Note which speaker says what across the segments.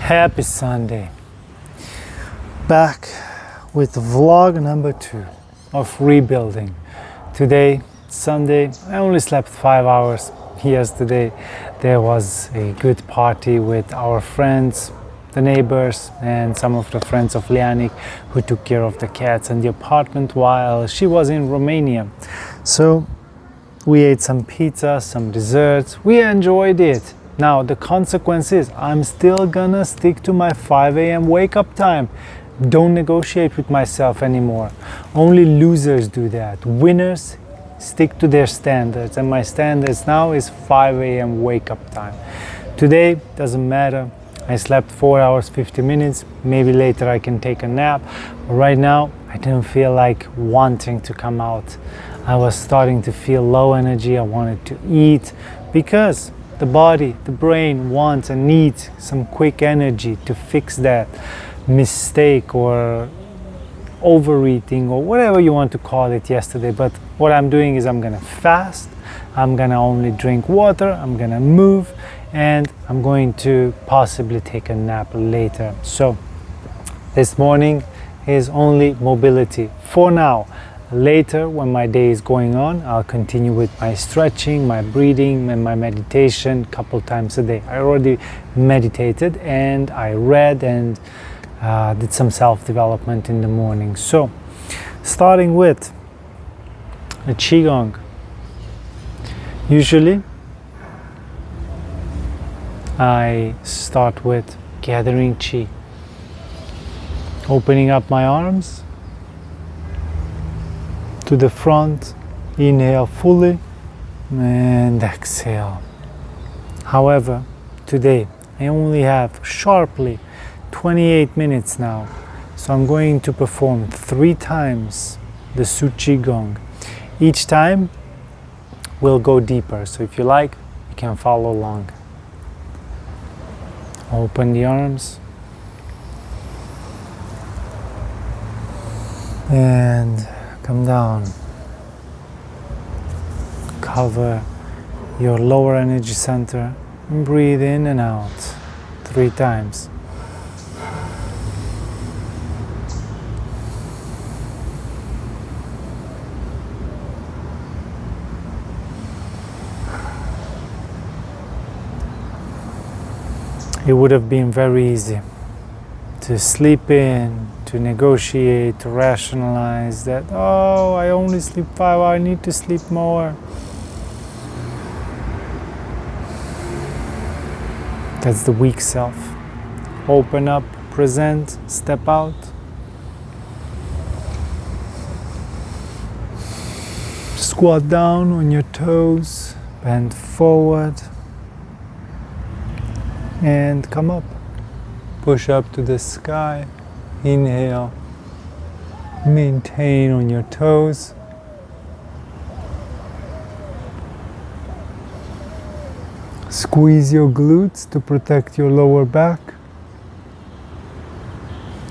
Speaker 1: Happy Sunday. Back with vlog number 2 of rebuilding. Today, Sunday, I only slept 5 hours. Yesterday there was a good party with our friends, the neighbors, and some of the friends of Lianik who took care of the cats in the apartment while she was in Romania. So we ate some pizza, some desserts. We enjoyed it. Now the consequence is I'm still gonna stick to my 5 a.m. wake up time. Don't negotiate with myself anymore. Only losers do that. Winners stick to their standards, and my standards now is 5 a.m. wake up time. Today doesn't matter. I slept 4 hours 50 minutes. Maybe later I can take a nap. But right now I didn't feel like wanting to come out. I was starting to feel low energy. I wanted to eat because the body, the brain wants and needs some quick energy to fix that mistake or overeating or whatever you want to call it yesterday. But what I'm doing is I'm gonna fast. I'm gonna only drink water. I'm gonna move, and I'm going to possibly take a nap later. So this morning is only mobility for now. Later, when my day is going on, I'll continue with my stretching, my breathing, and my meditation a couple times a day. I already meditated and I read and did some self-development in the morning. So, starting with the Qigong. Usually, I start with gathering Qi. Opening up my arms to the front, inhale fully and exhale. However, today I only have sharply 28 minutes now, so I'm going to perform 3 times the Shu Jing Gong. Each time we'll go deeper, so if you like, you can follow along. Open the arms and come down. Cover your lower energy center and breathe in and out 3 times. It would have been very easy to sleep in, to negotiate, to rationalize that, oh, I only sleep 5 hours, I need to sleep more. That's the weak self. Open up, present, step out. Squat down on your toes, bend forward, and come up. Push up to the sky. Inhale. Maintain on your toes. Squeeze your glutes to protect your lower back.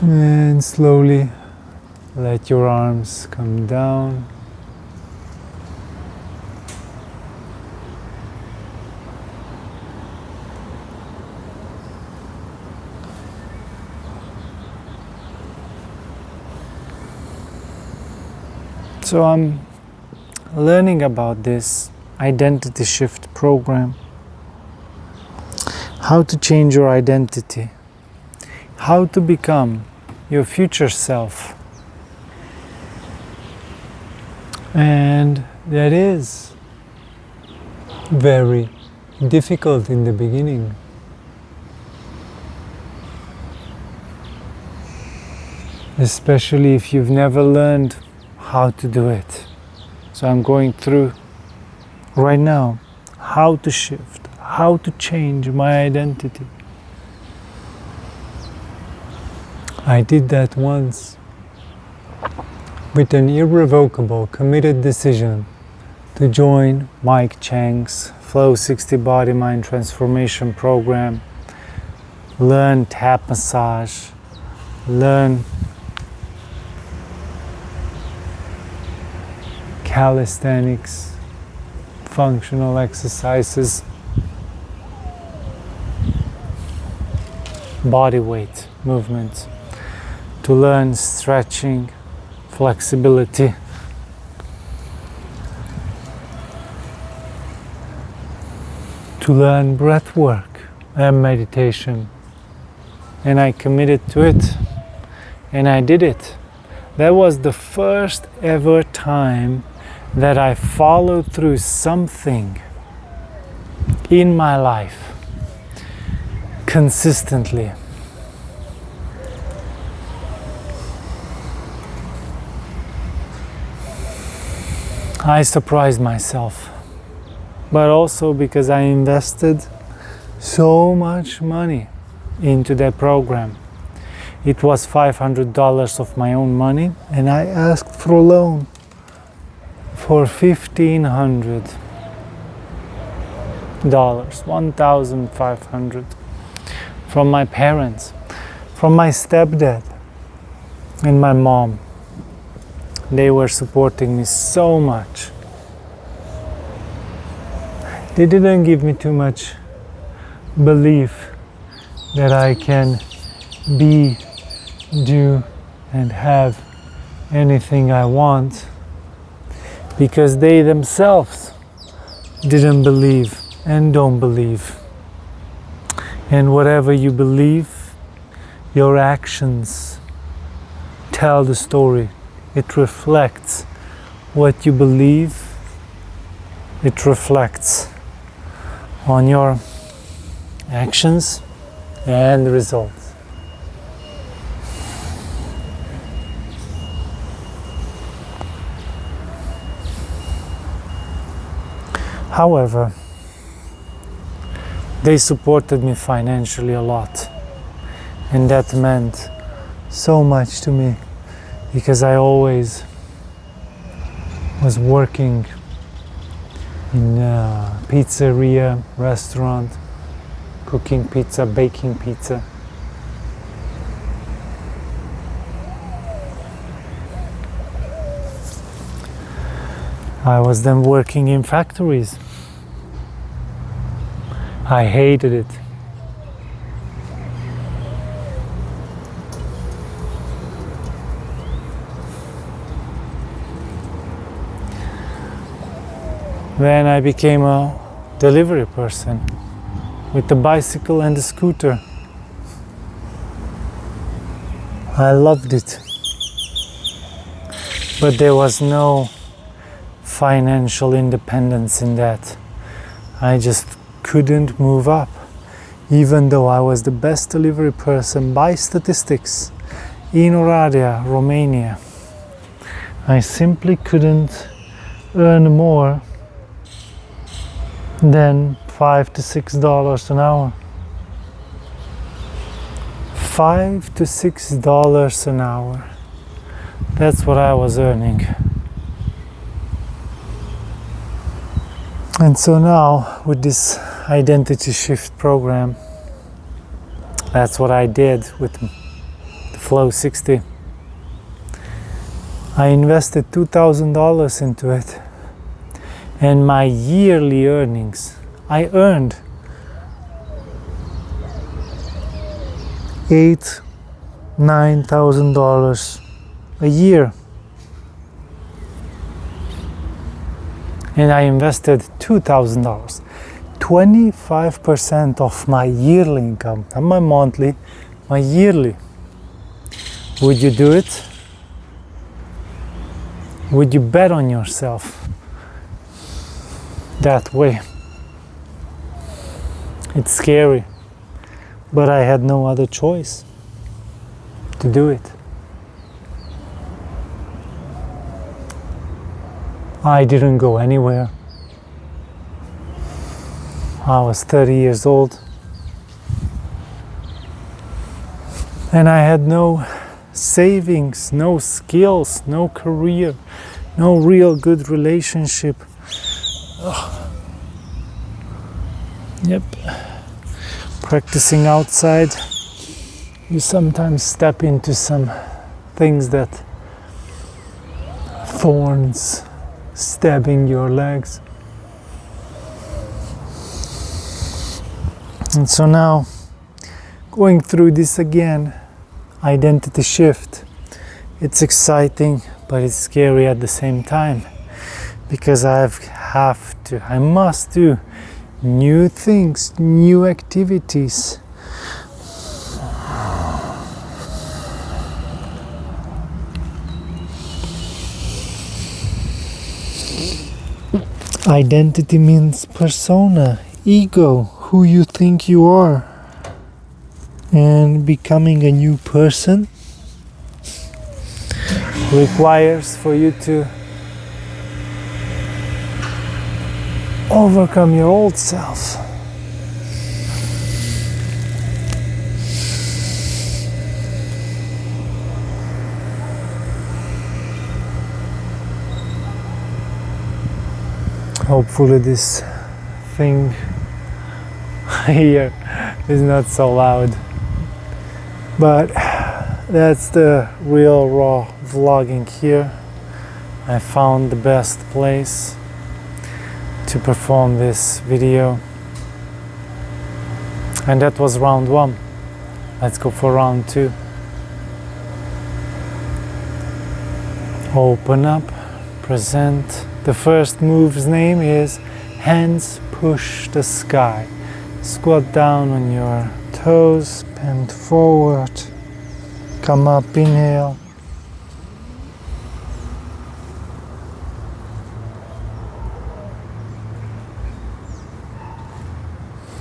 Speaker 1: And slowly let your arms come down. So I'm learning about this identity shift program. How to change your identity. How to become your future self. And that is very difficult in the beginning. Especially if you've never learned how to do it. So I'm going through right now how to shift, how to change my identity. I did that once with an irrevocable, committed decision to join Mike Chang's Flow 60 Body Mind Transformation Program, learn tap massage, learn calisthenics, functional exercises, body weight movements, to learn stretching, flexibility, to learn breath work and meditation. And I committed to it, and I did it. That was the first ever time that I followed through something in my life consistently. I surprised myself, but also because I invested so much money into that program. It was $500 of my own money, and I asked for a loan for $1,500, $1,500 from my parents, from my stepdad and my mom. They were supporting me so much. They didn't give me too much belief that I can be, do, and have anything I want, because they themselves didn't believe and don't believe. And whatever you believe, your actions tell the story. It reflects what you believe. It reflects on your actions and results. However, they supported me financially a lot, and that meant so much to me, because I always was working in a pizzeria, restaurant, cooking pizza, baking pizza. I was then working in factories. I hated it. Then I became a delivery person with a bicycle and a scooter. I loved it. But there was no financial independence in that. I just couldn't move up, even though I was the best delivery person by statistics in Oradea, Romania. I simply couldn't earn more than $5 to $6 an hour. $5 to $6 an hour. That's what I was earning. And so now, with this identity shift program, that's what I did with the Flow 60. I invested $2,000 into it, and my yearly earnings, I earned $9,000 a year. And I invested $2,000, 25% of my yearly income, not my monthly, my yearly. Would you do it? Would you bet on yourself that way? It's scary, but I had no other choice to do it. I didn't go anywhere. I was 30 years old, and I had no savings, no skills, no career, no real good relationship. Ugh. Yep. Practicing outside, you sometimes step into some things that thorns stabbing your legs. And so now going through this again. Identity shift. It's exciting, but it's scary at the same time, because I must do new things, new activities. Identity means persona, ego, who you think you are. And becoming a new person requires for you to overcome your old self. Hopefully this thing here is not so loud, but that's the real raw vlogging here. I found the best place to perform this video, and that was round 1. Let's go for round 2. Open up, present. The first move's name is hands push the sky. Squat down on your toes, bend forward, come up, inhale.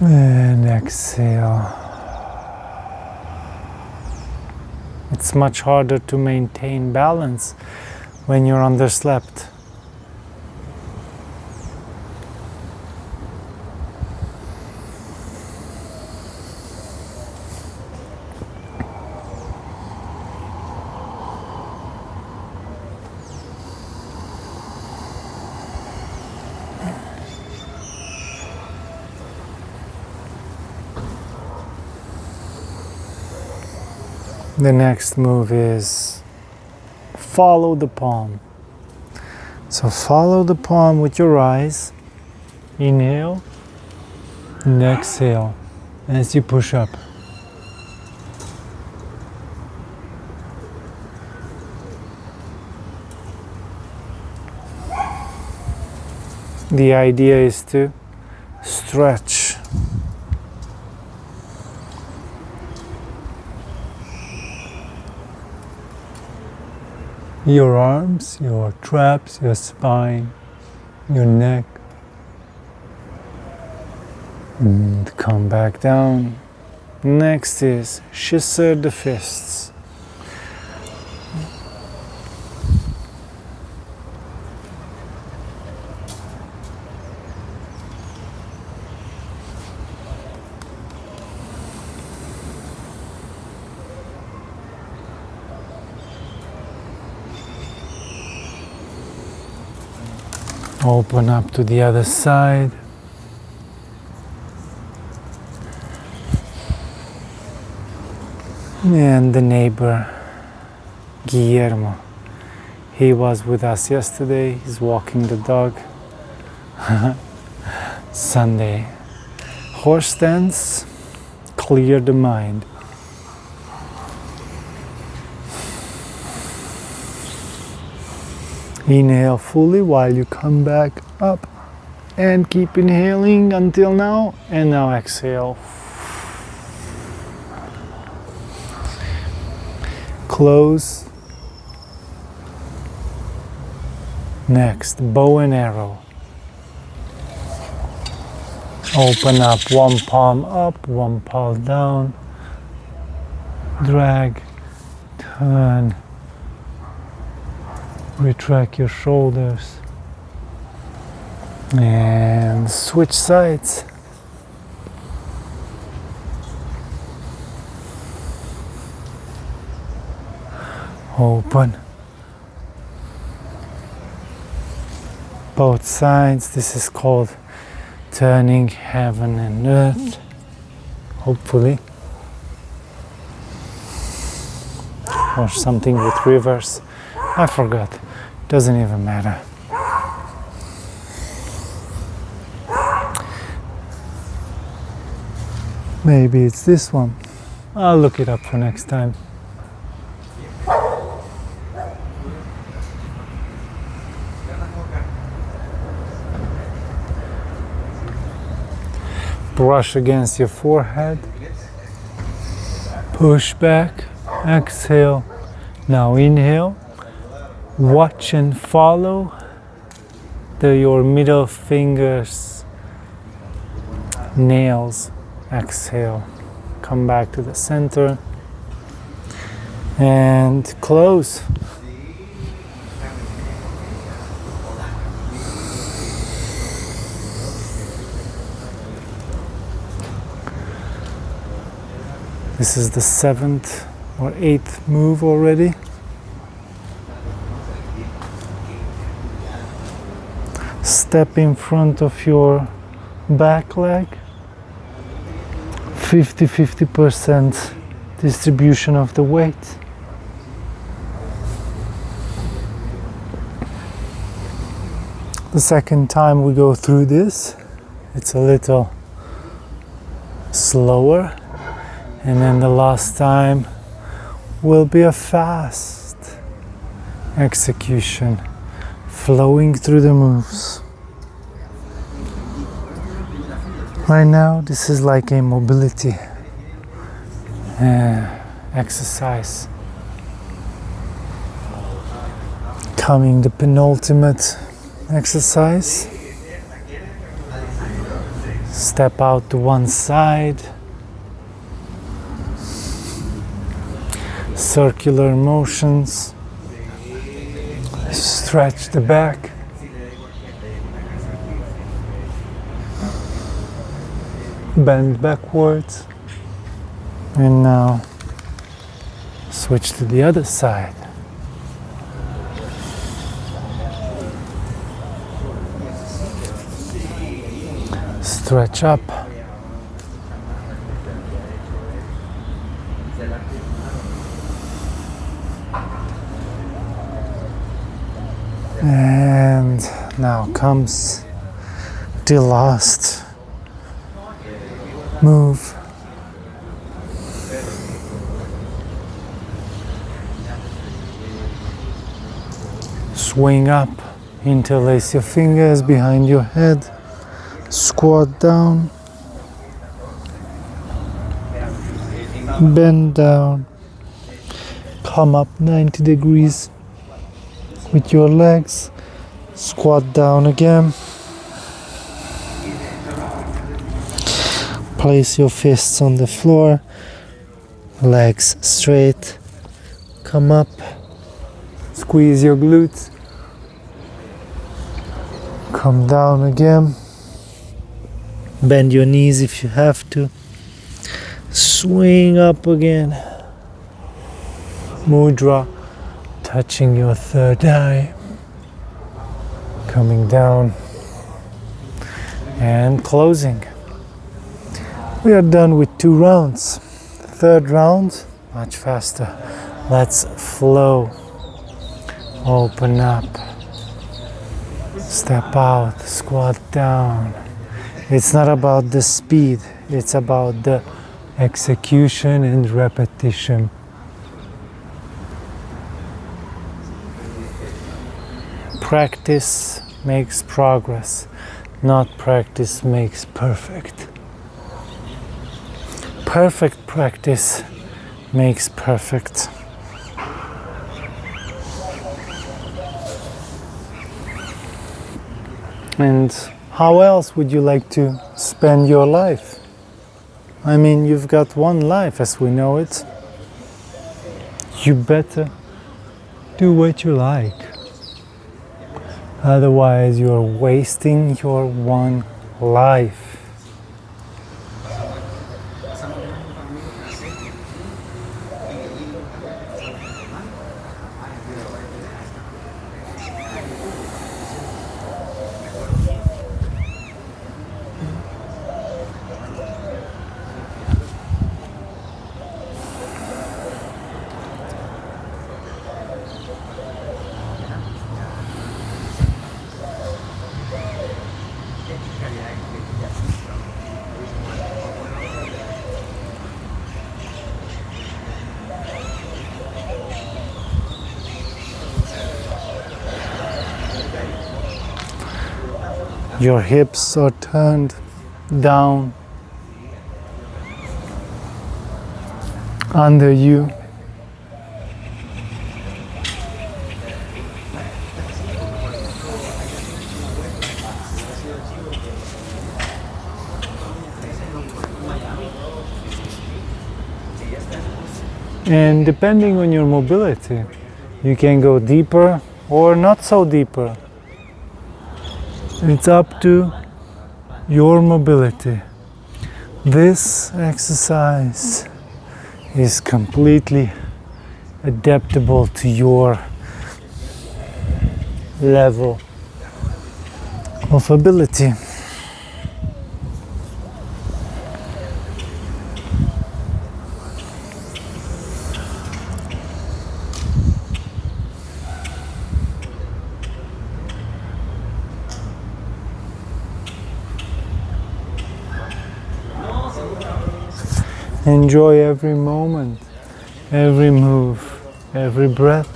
Speaker 1: And exhale. It's much harder to maintain balance when you're underslept. The next move is follow the palm. So follow the palm with your eyes. Inhale and exhale as you push up. The idea is to stretch. Your arms, your traps, your spine, your neck. And come back down. Next is scissor the fists. Open up to the other side. And the neighbor, Guillermo, he was with us yesterday. He's walking the dog. Sunday. Horse stance, clear the mind. Inhale fully while you come back up, and keep inhaling until now, and now exhale. Close. Next, bow and arrow. Open up, one palm up, one palm down. Drag, turn. Retract your shoulders and switch sides. Open both sides. This is called turning heaven and earth, hopefully, or something with reverse. I forgot. Doesn't even matter. Maybe it's this one. I'll look it up for next time. Brush against your forehead. Push back. Exhale. Now inhale. Watch and follow your middle fingers, nails. Exhale. Come back to the center. And close. This is the 7th or 8th move already. Step in front of your back leg. 50% distribution of the weight. The second time we go through this, it's a little slower. And then the last time will be a fast execution, flowing through the moves. Right now, this is like a mobility exercise. Coming the penultimate exercise. Step out to one side. Circular motions. Stretch the back. Bend backwards. And now switch to the other side. Stretch up. And now comes the last move. Swing up, interlace your fingers behind your head, squat down, bend down, come up 90 degrees with your legs, squat down again, place your fists on the floor, legs straight, come up, squeeze your glutes, come down again, bend your knees if you have to, swing up again, mudra, touching your third eye, coming down and closing. We are done with 2 rounds. Third round, much faster. Let's flow. Open up. Step out, squat down. It's not about the speed, it's about the execution and repetition. Practice makes progress, not practice makes perfect. Perfect practice makes perfect. And how else would you like to spend your life? I mean, you've got one life as we know it. You better do what you like. Otherwise, you're wasting your one life. Your hips are turned down under you. And depending on your mobility, you can go deeper or not so deeper. It's up to your mobility. This exercise is completely adaptable to your level of ability. Enjoy every moment, every move, every breath.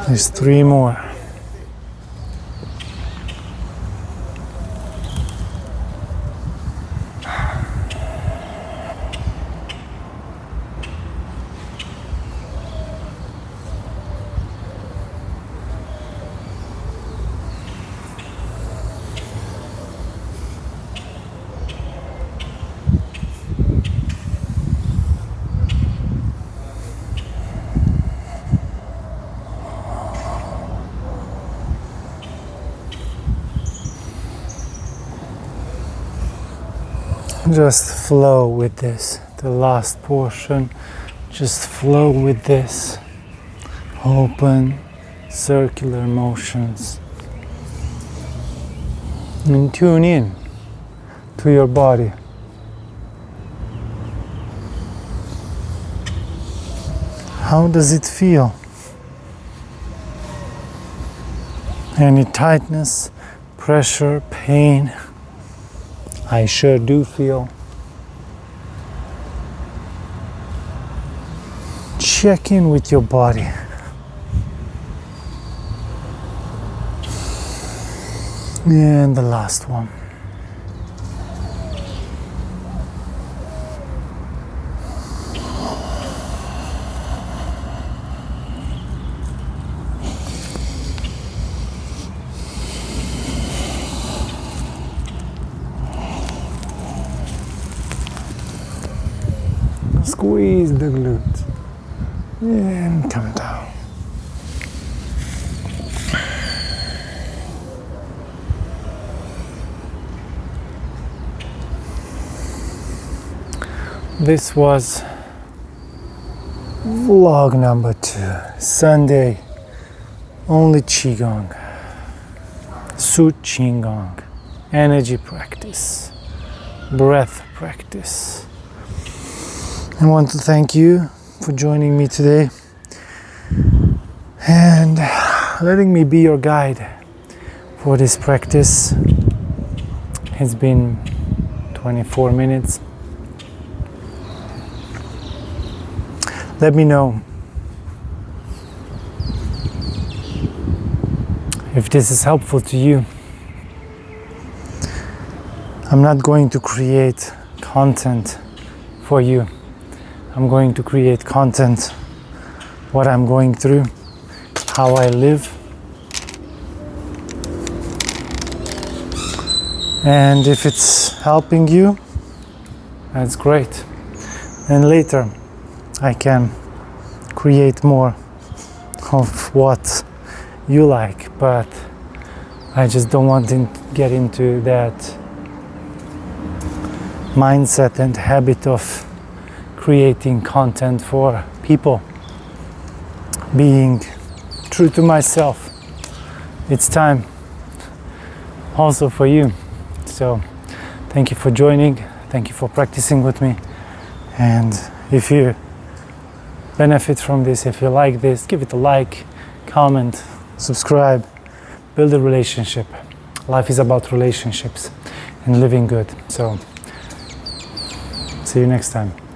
Speaker 1: There's 3 more. Just flow with this, the last portion, just flow with this, open circular motions, and tune in to your body. How does it feel? Any tightness, pressure, pain? I sure do feel. Check in with your body. And the last one. Squeeze the glutes and come down. This was vlog number 2, Sunday, only Qigong, Shu Jing Gong, energy practice, breath practice. I want to thank you for joining me today and letting me be your guide for this practice. It's been 24 minutes. Let me know if this is helpful to you. I'm not going to create content for you. I'm going to create content, what I'm going through, how I live. And if it's helping you, that's great. And later I can create more of what you like, but I just don't want to get into that mindset and habit of creating content for people. Being true to myself. It's time also for you. So thank you for joining. Thank you for practicing with me. And if you benefit from this, if you like this, give it a like, comment, subscribe, build a relationship. Life is about relationships and living good. So See you next time.